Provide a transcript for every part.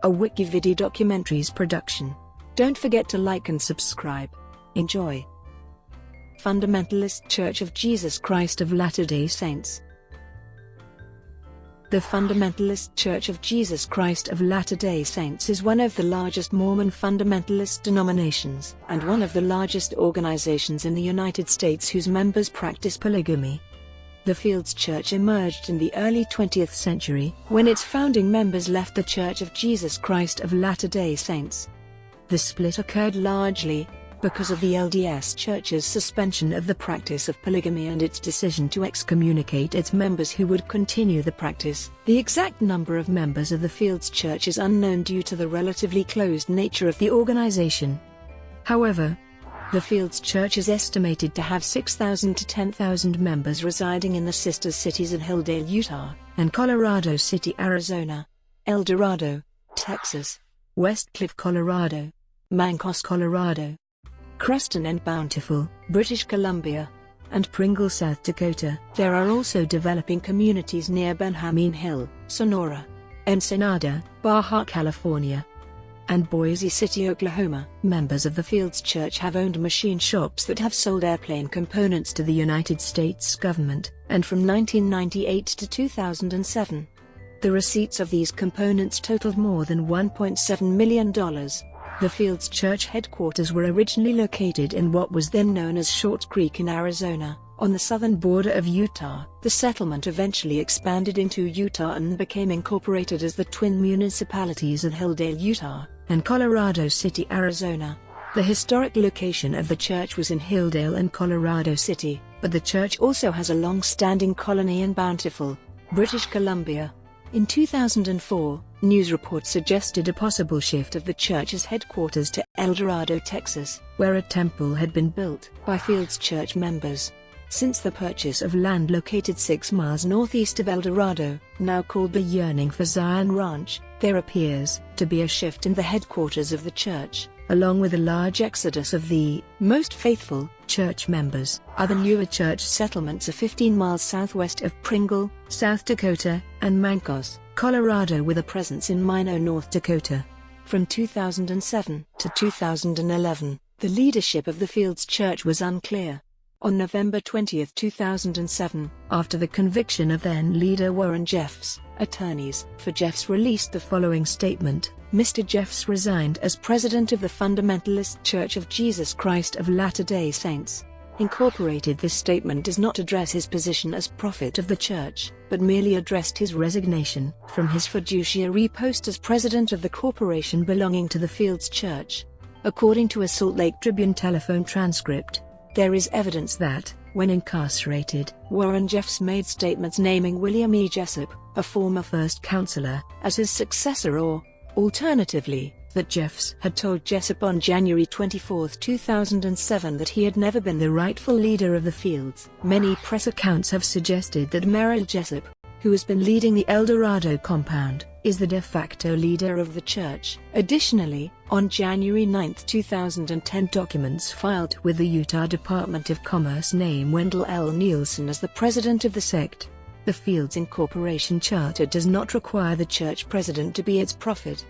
a Wikividi Documentaries production. Don't forget to like and subscribe. Enjoy. Fundamentalist Church of Jesus Christ of Latter-day Saints. The Fundamentalist Church of Jesus Christ of Latter-day Saints is one of the largest Mormon fundamentalist denominations and one of the largest organizations in the United States whose members practice polygamy. The Fields Church emerged in the early 20th century when its founding members left the Church of Jesus Christ of Latter-day Saints. The split occurred largely because of the LDS Church's suspension of the practice of polygamy and its decision to excommunicate its members who would continue the practice. The exact number of members of the Fields Church is unknown due to the relatively closed nature of the organization. However, the Fields Church is estimated to have 6,000 to 10,000 members residing in the sister cities of Hildale, Utah, and Colorado City, Arizona, El Dorado, Texas, West Cliff, Colorado, Mancos, Colorado, Creston and Bountiful, British Columbia, and Pringle, South Dakota. There are also developing communities near Benjamin Hill, Sonora, Ensenada, Baja California, and Boise City, Oklahoma. Members of the Fields Church have owned machine shops that have sold airplane components to the United States government, and from 1998 to 2007, the receipts of these components totaled more than $1.7 million. The Fields Church headquarters were originally located in what was then known as Short Creek in Arizona, on the southern border of Utah. The settlement eventually expanded into Utah and became incorporated as the twin municipalities of Hildale, Utah, and Colorado City, Arizona. The historic location of the church was in Hildale and Colorado City, but the church also has a long-standing colony in Bountiful, British Columbia. In 2004, news reports suggested a possible shift of the church's headquarters to El Dorado, Texas, where a temple had been built by Fields Church members. Since the purchase of land located 6 miles northeast of El Dorado, now called the Yearning for Zion Ranch, there appears to be a shift in the headquarters of the church, along with a large exodus of the most faithful church members. Other newer church settlements are 15 miles southwest of Pringle, South Dakota, and Mancos, Colorado, with a presence in Minot, North Dakota. From 2007 to 2011, the leadership of the Fields Church was unclear. On November 20, 2007, after the conviction of then-leader Warren Jeffs, attorneys for Jeffs released the following statement: Mr. Jeffs resigned as president of the Fundamentalist Church of Jesus Christ of Latter-day Saints, Incorporated. This statement does not address his position as prophet of the church, but merely addressed his resignation from his fiduciary post as president of the corporation belonging to the Fields Church. According to a Salt Lake Tribune telephone transcript, there is evidence that, when incarcerated, Warren Jeffs made statements naming William E. Jessup, a former first counselor, as his successor, or, alternatively, that Jeffs had told Jessup on January 24, 2007 that he had never been the rightful leader of the Fields. Many press accounts have suggested that Merrill Jessup, who has been leading the El Dorado compound, is the de facto leader of the church. Additionally, on January 9, 2010, documents filed with the Utah Department of Commerce name Wendell L. Nielsen as the president of the sect. The Fields Incorporation charter does not require the church president to be its prophet.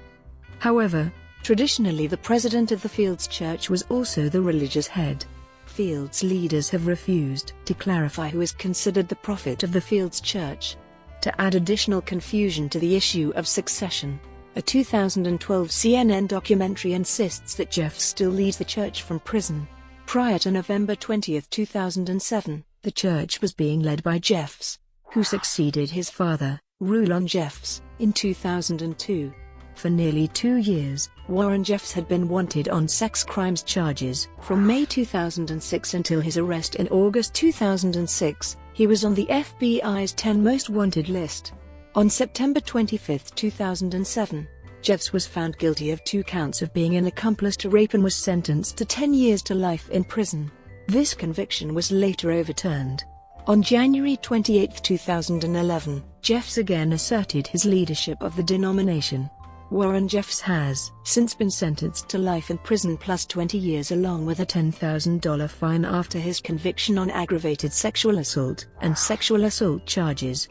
However, traditionally the president of the Fields Church was also the religious head. Fields leaders have refused to clarify who is considered the prophet of the Fields Church. To add additional confusion to the issue of succession, a 2012 CNN documentary insists that Jeffs still leads the church from prison. Prior to November 20, 2007, the church was being led by Jeffs, who succeeded his father, Rulon Jeffs, in 2002. For nearly 2 years, Warren Jeffs had been wanted on sex crimes charges. From May 2006 until his arrest in August 2006, he was on the FBI's 10 Most Wanted list. On September 25, 2007, Jeffs was found guilty of 2 counts of being an accomplice to rape and was sentenced to 10 years to life in prison. This conviction was later overturned. On January 28, 2011, Jeffs again asserted his leadership of the denomination. Warren Jeffs has since been sentenced to life in prison plus 20 years along with a $10,000 fine after his conviction on aggravated sexual assault and sexual assault charges.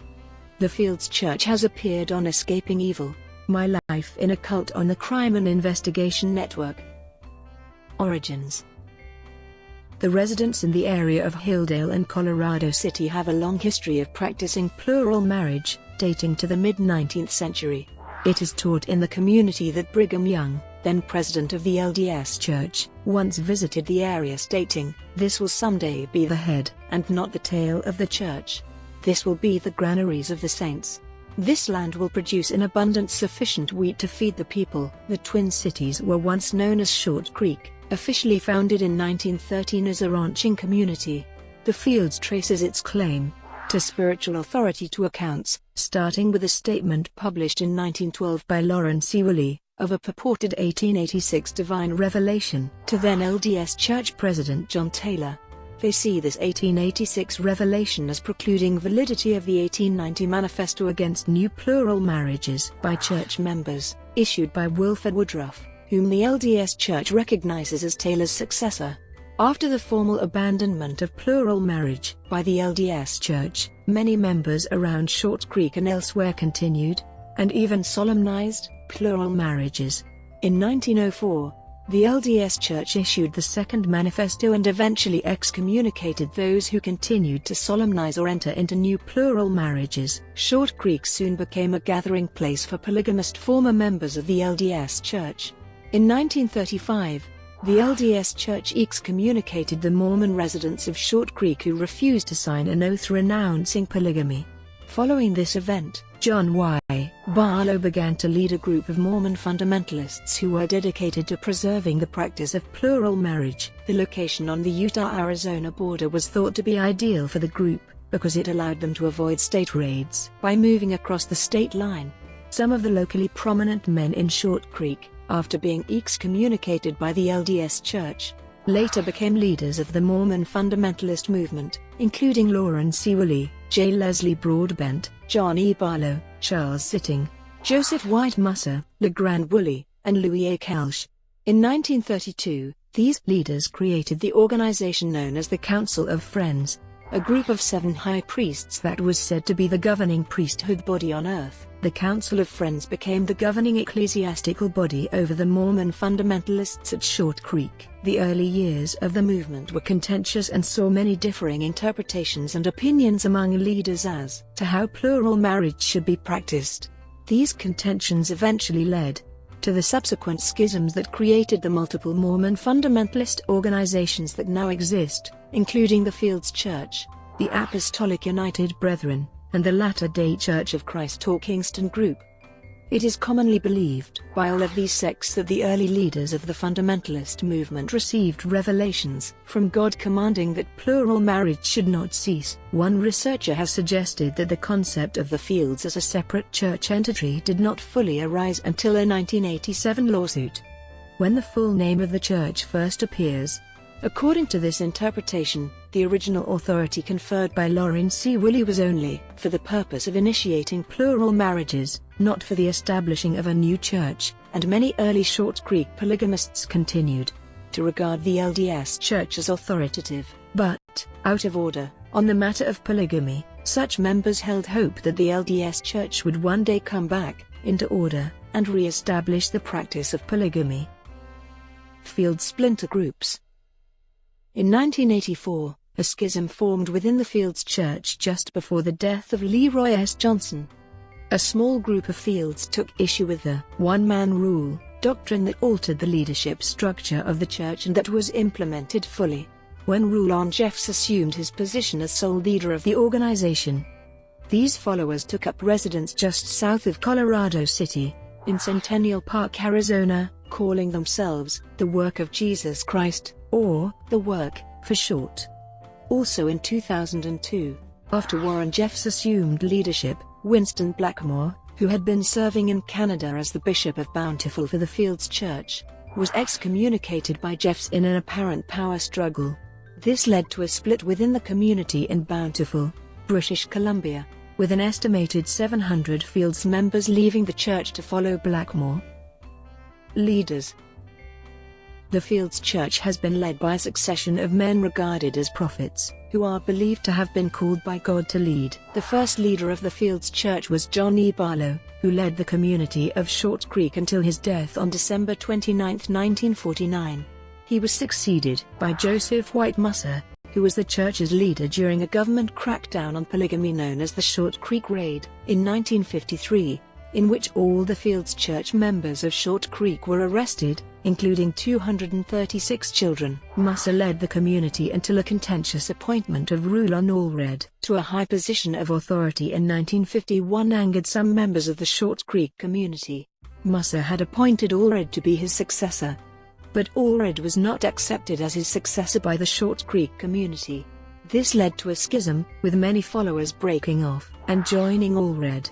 The Fields Church has appeared on Escaping Evil, My Life in a Cult on the Crime and Investigation Network. Origins. The residents in the area of Hilldale and Colorado City have a long history of practicing plural marriage, dating to the mid-19th century. It is taught in the community that Brigham Young, then president of the LDS Church, once visited the area stating, "This will someday be the head, and not the tail of the church. This will be the granaries of the saints. This land will produce in abundance sufficient wheat to feed the people." The Twin Cities were once known as Short Creek, officially founded in 1913 as a ranching community. The Fields traces its claim to spiritual authority to accounts, starting with a statement published in 1912 by Lauren C. Woolley, of a purported 1886 divine revelation to then LDS Church President John Taylor. They see this 1886 revelation as precluding validity of the 1890 Manifesto Against New Plural Marriages by church members, issued by Wilford Woodruff, whom the LDS Church recognizes as Taylor's successor. After the formal abandonment of plural marriage by the LDS Church, many members around Short Creek and elsewhere continued, and even solemnized, plural marriages. In 1904, the LDS Church issued the Second Manifesto and eventually excommunicated those who continued to solemnize or enter into new plural marriages. Short Creek soon became a gathering place for polygamist former members of the LDS Church. In 1935, the LDS Church excommunicated the Mormon residents of Short Creek who refused to sign an oath renouncing polygamy. Following this event, John Y. Barlow began to lead a group of Mormon fundamentalists who were dedicated to preserving the practice of plural marriage. The location on the Utah-Arizona border was thought to be ideal for the group, because it allowed them to avoid state raids by moving across the state line. Some of the locally prominent men in Short Creek, after being excommunicated by the LDS Church, later became leaders of the Mormon fundamentalist movement, including Lauren C. Woolley, J. Leslie Broadbent, John E. Barlow, Charles Sitting, Joseph White Musser, LeGrand Woolley, and Louis A. Kelsch. In 1932, these leaders created the organization known as the Council of Friends, a group of 7 high priests that was said to be the governing priesthood body on earth. The Council of Friends became the governing ecclesiastical body over the Mormon fundamentalists at Short Creek. The early years of the movement were contentious and saw many differing interpretations and opinions among leaders as to how plural marriage should be practiced. These contentions eventually led to the subsequent schisms that created the multiple Mormon fundamentalist organizations that now exist, including the Fields Church, the Apostolic United Brethren, and the Latter-day Church of Christ or Kingston Group. It is commonly believed by all of these sects that the early leaders of the fundamentalist movement received revelations from God commanding that plural marriage should not cease. One researcher has suggested that the concept of the Fields as a separate church entity did not fully arise until a 1987 lawsuit, when the full name of the church first appears. According to this interpretation, the original authority conferred by Lauren C. Woolley was only for the purpose of initiating plural marriages, not for the establishing of a new church, and many early Short Creek polygamists continued to regard the LDS Church as authoritative, but out of order, on the matter of polygamy. Such members held hope that the LDS Church would one day come back into order and re-establish the practice of polygamy. Field splinter groups. In 1984, a schism formed within the Fields Church just before the death of Leroy S. Johnson. A small group of Fields took issue with the one-man rule doctrine that altered the leadership structure of the church and that was implemented fully when Rulon Jeffs assumed his position as sole leader of the organization. These followers took up residence just south of Colorado City, in Centennial Park, Arizona, calling themselves the Work of Jesus Christ, or The Work, for short. Also in 2002, after Warren Jeffs assumed leadership, Winston Blackmore, who had been serving in Canada as the Bishop of Bountiful for the Fields Church, was excommunicated by Jeffs in an apparent power struggle. This led to a split within the community in Bountiful, British Columbia, with an estimated 700 Fields members leaving the church to follow Blackmore. Leaders. The Fields Church has been led by a succession of men regarded as prophets, who are believed to have been called by God to lead. The first leader of the Fields Church was John E. Barlow, who led the community of Short Creek until his death on December 29, 1949. He was succeeded by Joseph White Musser, who was the church's leader during a government crackdown on polygamy known as the Short Creek Raid, in 1953, in which all the Fields Church members of Short Creek were arrested, including 236 children. Musser led the community until a contentious appointment of Rulon Allred to a high position of authority in 1951 angered some members of the Short Creek community. Musser had appointed Allred to be his successor, but Allred was not accepted as his successor by the Short Creek community. This led to a schism, with many followers breaking off and joining Allred.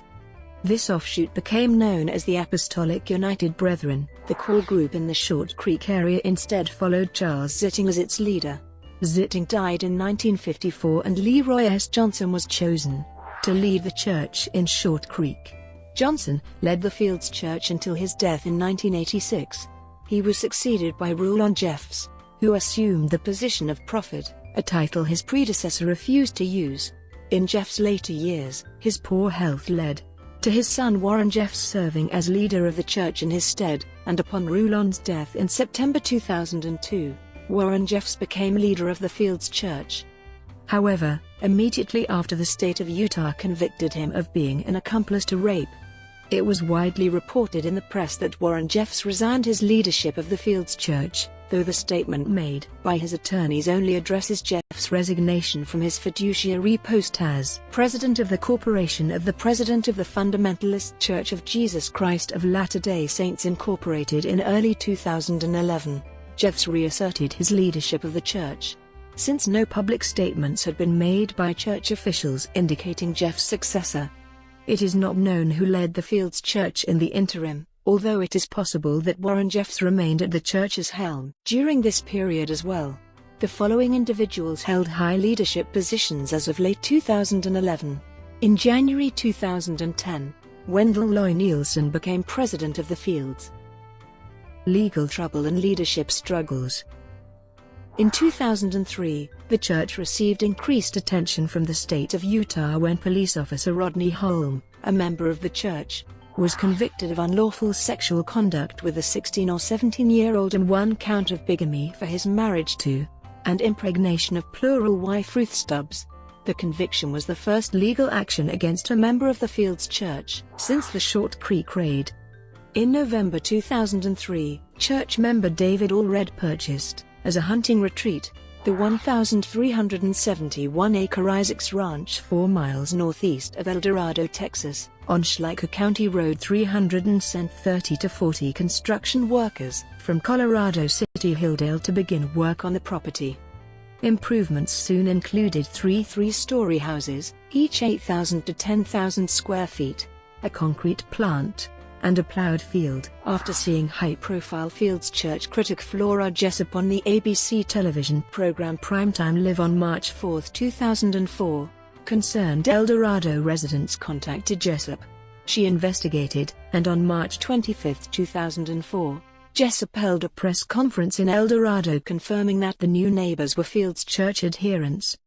This offshoot became known as the Apostolic United Brethren. The core group in the Short Creek area instead followed Charles Zitting as its leader. Zitting died in 1954 and Leroy S. Johnson was chosen to lead the church in Short Creek. Johnson led the Fields Church until his death in 1986. He was succeeded by Rulon Jeffs, who assumed the position of prophet, a title his predecessor refused to use. In Jeffs' later years, his poor health led to his son Warren Jeffs serving as leader of the church in his stead, and upon Rulon's death in September 2002, Warren Jeffs became leader of the Fields Church. However, immediately after the state of Utah convicted him of being an accomplice to rape, it was widely reported in the press that Warren Jeffs resigned his leadership of the Fields Church, though the statement made by his attorneys only addresses Jeffs' resignation from his fiduciary post as president of the corporation of the president of the Fundamentalist Church of Jesus Christ of Latter-day Saints Incorporated in early 2011. Jeffs reasserted his leadership of the church, since no public statements had been made by church officials indicating Jeffs' successor. It is not known who led the Fields Church in the interim, although it is possible that Warren Jeffs remained at the church's helm during this period as well. The following individuals held high leadership positions as of late 2011. In January 2010, Wendell Loy Nielsen became president of the Fields. Legal trouble and leadership struggles. In 2003, the church received increased attention from the state of Utah when police officer Rodney Holm, a member of the church, was convicted of unlawful sexual conduct with a 16 or 17-year-old and one count of bigamy for his marriage to and impregnation of plural wife Ruth Stubbs. The conviction was the first legal action against a member of the Fields Church since the Short Creek Raid. In November 2003, church member David Allred purchased, as a hunting retreat, the 1,371-acre Isaacs Ranch 4 miles northeast of El Dorado, Texas, on Schleicher County Road 300 and sent 30 to 40 construction workers from Colorado City Hilldale to begin work on the property. Improvements soon included 3 three-story houses, each 8,000 to 10,000 square feet, a concrete plant, and a plowed field. After seeing high-profile Fields Church critic Flora Jessup on the ABC television program Primetime Live on March 4, 2004, concerned El Dorado residents contacted Jessup. She investigated, and on March 25, 2004, Jessup held a press conference in El Dorado confirming that the new neighbors were Fields Church adherents.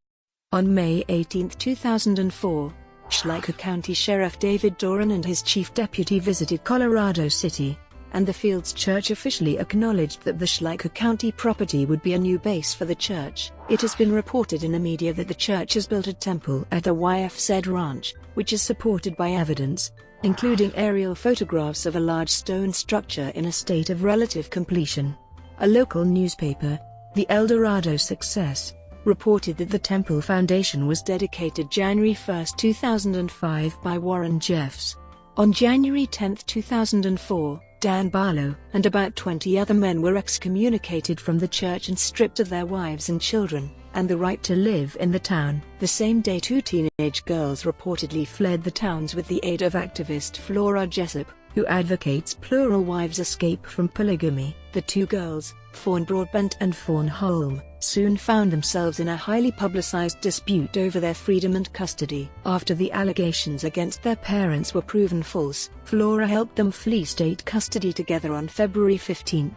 On May 18, 2004, Schleicher County Sheriff David Doran and his chief deputy visited Colorado City, and the Fields Church officially acknowledged that the Schleicher County property would be a new base for the church. It has been reported in the media that the church has built a temple at the YFZ Ranch, which is supported by evidence, including aerial photographs of a large stone structure in a state of relative completion. A local newspaper, the El Dorado Success, reported that the temple foundation was dedicated January 1, 2005 by Warren Jeffs. On January 10, 2004, Dan Barlow and about 20 other men were excommunicated from the church and stripped of their wives and children, and the right to live in the town. The same day 2 teenage girls reportedly fled the towns with the aid of activist Flora Jessup, who advocates plural wives escape from polygamy. The 2 girls, Fawn Broadbent and Fawn Holm, soon found themselves in a highly publicized dispute over their freedom and custody. After the allegations against their parents were proven false, Flora helped them flee state custody together on February 15.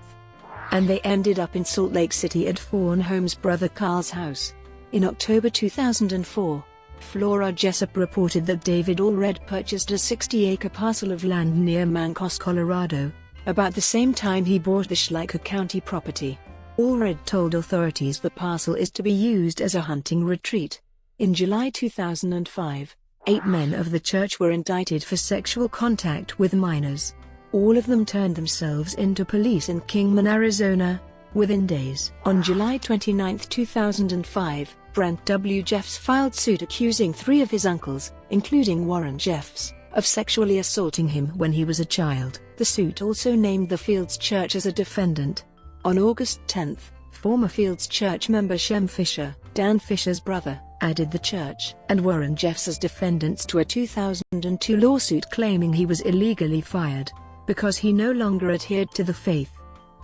and they ended up in Salt Lake City at Fawn Holmes' brother Carl's house. In October 2004, Flora Jessup reported that David Allred purchased a 60-acre parcel of land near Mancos, Colorado, about the same time he bought the Schleicher County property. Allred told authorities the parcel is to be used as a hunting retreat. In July 2005, 8 men of the church were indicted for sexual contact with minors. All of them turned themselves into police in Kingman, Arizona, within days. On July 29, 2005, Brent W. Jeffs filed suit accusing 3 of his uncles, including Warren Jeffs, of sexually assaulting him when he was a child. The suit also named the Fields Church as a defendant. On August 10, former Fields Church member Shem Fisher, Dan Fisher's brother, added the church and Warren Jeffs as defendants to a 2002 lawsuit claiming he was illegally fired because he no longer adhered to the faith.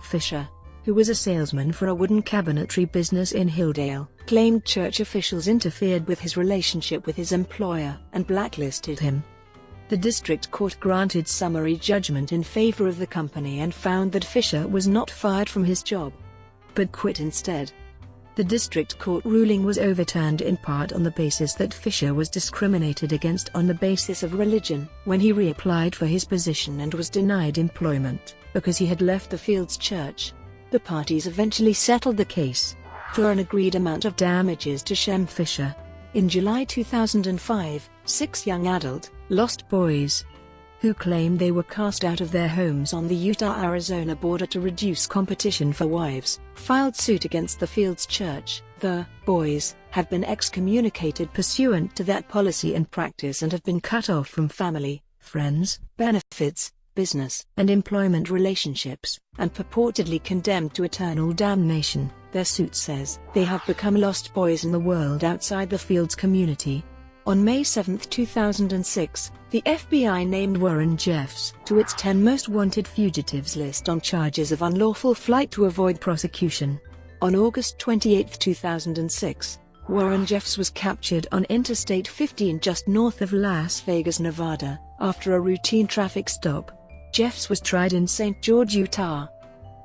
Fisher, who was a salesman for a wooden cabinetry business in Hilldale, claimed church officials interfered with his relationship with his employer and blacklisted him. The district court granted summary judgment in favor of the company and found that Fisher was not fired from his job, but quit instead. The district court ruling was overturned in part on the basis that Fisher was discriminated against on the basis of religion when he reapplied for his position and was denied employment because he had left the Fields Church. The parties eventually settled the case for an agreed amount of damages to Shem Fisher. In July 2005, 6 young adult, lost boys, who claimed they were cast out of their homes on the Utah-Arizona border to reduce competition for wives, filed suit against the Fields Church. The boys have been excommunicated pursuant to that policy and practice and have been cut off from family, friends, benefits, business, and employment relationships, and purportedly condemned to eternal damnation. Their suit says they have become lost boys in the world outside the Fields community. On May 7, 2006, the FBI named Warren Jeffs to its 10 most wanted fugitives list on charges of unlawful flight to avoid prosecution. On August 28, 2006, Warren Jeffs was captured on Interstate 15 just north of Las Vegas, Nevada, after a routine traffic stop. Jeffs was tried in St. George, Utah,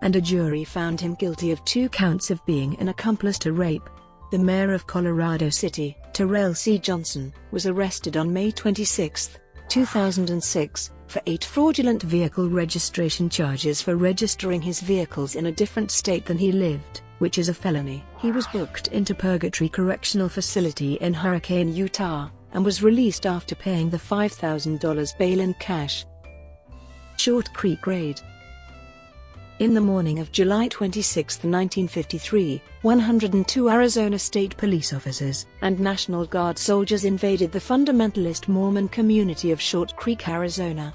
and a jury found him guilty of 2 counts of being an accomplice to rape. The mayor of Colorado City, Terrell C. Johnson, was arrested on May 26, 2006, for 8 fraudulent vehicle registration charges for registering his vehicles in a different state than he lived, which is a felony. He was booked into Purgatory Correctional Facility in Hurricane, Utah, and was released after paying the $5,000 bail in cash. Short Creek Raid. In the morning of July 26, 1953, 102 Arizona State Police officers and National Guard soldiers invaded the fundamentalist Mormon community of Short Creek, Arizona.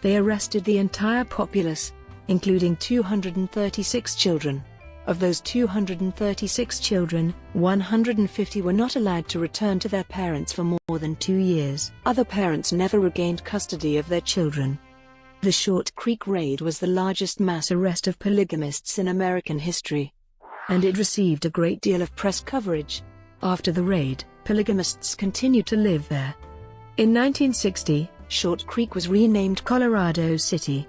They arrested the entire populace, including 236 children. Of those 236 children, 150 were not allowed to return to their parents for more than 2 years. Other parents never regained custody of their children. The Short Creek Raid was the largest mass arrest of polygamists in American history, and it received a great deal of press coverage. After the raid, polygamists continued to live there. In 1960, Short Creek was renamed Colorado City.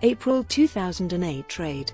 April 2008 Raid.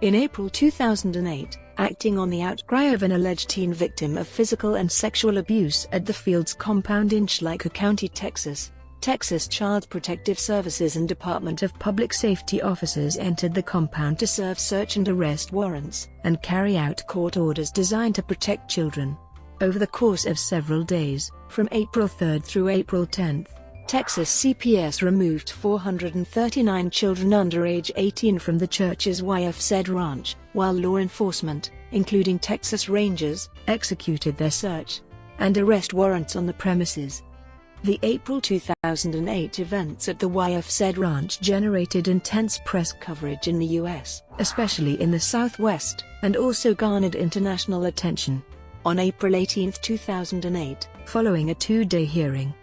In April 2008, acting on the outcry of an alleged teen victim of physical and sexual abuse at the Fields compound in Schleicher County, Texas, Texas Child Protective Services and Department of Public Safety officers entered the compound to serve search and arrest warrants and carry out court orders designed to protect children. Over the course of several days, from April 3 through April 10, Texas CPS removed 439 children under age 18 from the church's YFZ ranch, while law enforcement, including Texas Rangers, executed their search and arrest warrants on the premises. The April 2008 events at the YFZ ranch generated intense press coverage in the U.S., especially in the Southwest, and also garnered international attention. On April 18, 2008, following a 2-day hearing,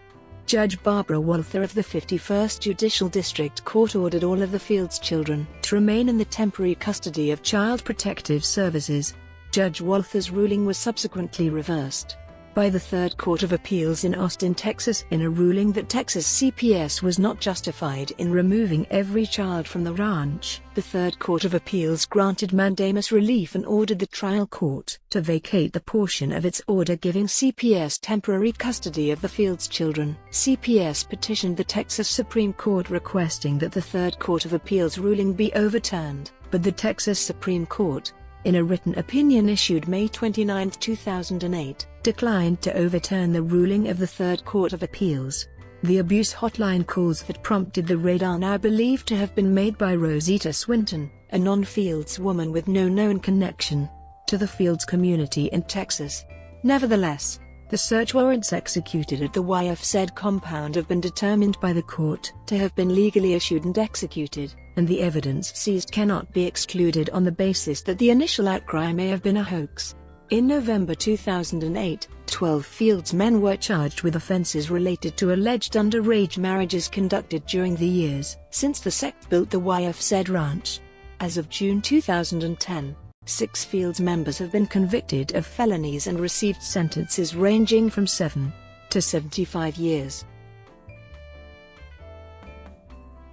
Judge Barbara Walther of the 51st Judicial District Court ordered all of the Fields children to remain in the temporary custody of Child Protective Services. Judge Walther's ruling was subsequently reversed. by the Third Court of Appeals in Austin, Texas, in a ruling that Texas CPS was not justified in removing every child from the ranch. The Third Court of Appeals granted mandamus relief and ordered the trial court to vacate the portion of its order giving CPS temporary custody of the Fields children. CPS petitioned the Texas Supreme Court requesting that the Third Court of Appeals ruling be overturned, but the Texas Supreme Court, in a written opinion issued May 29, 2008, declined to overturn the ruling of the Third Court of Appeals. The abuse hotline calls that prompted the raid are now believed to have been made by Rosita Swinton, a non-Fields woman with no known connection to the Fields community in Texas. Nevertheless, the search warrants executed at the YFZ compound have been determined by the court to have been legally issued and executed, and the evidence seized cannot be excluded on the basis that the initial outcry may have been a hoax. In November 2008, 12 Fields men were charged with offenses related to alleged underage marriages conducted during the years since the sect built the YFZ ranch. As of June 2010, 6 Fields members have been convicted of felonies and received sentences ranging from 7 to 75 years.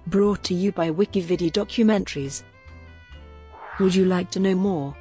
Brought to you by Wikividi Documentaries. Would you like to know more?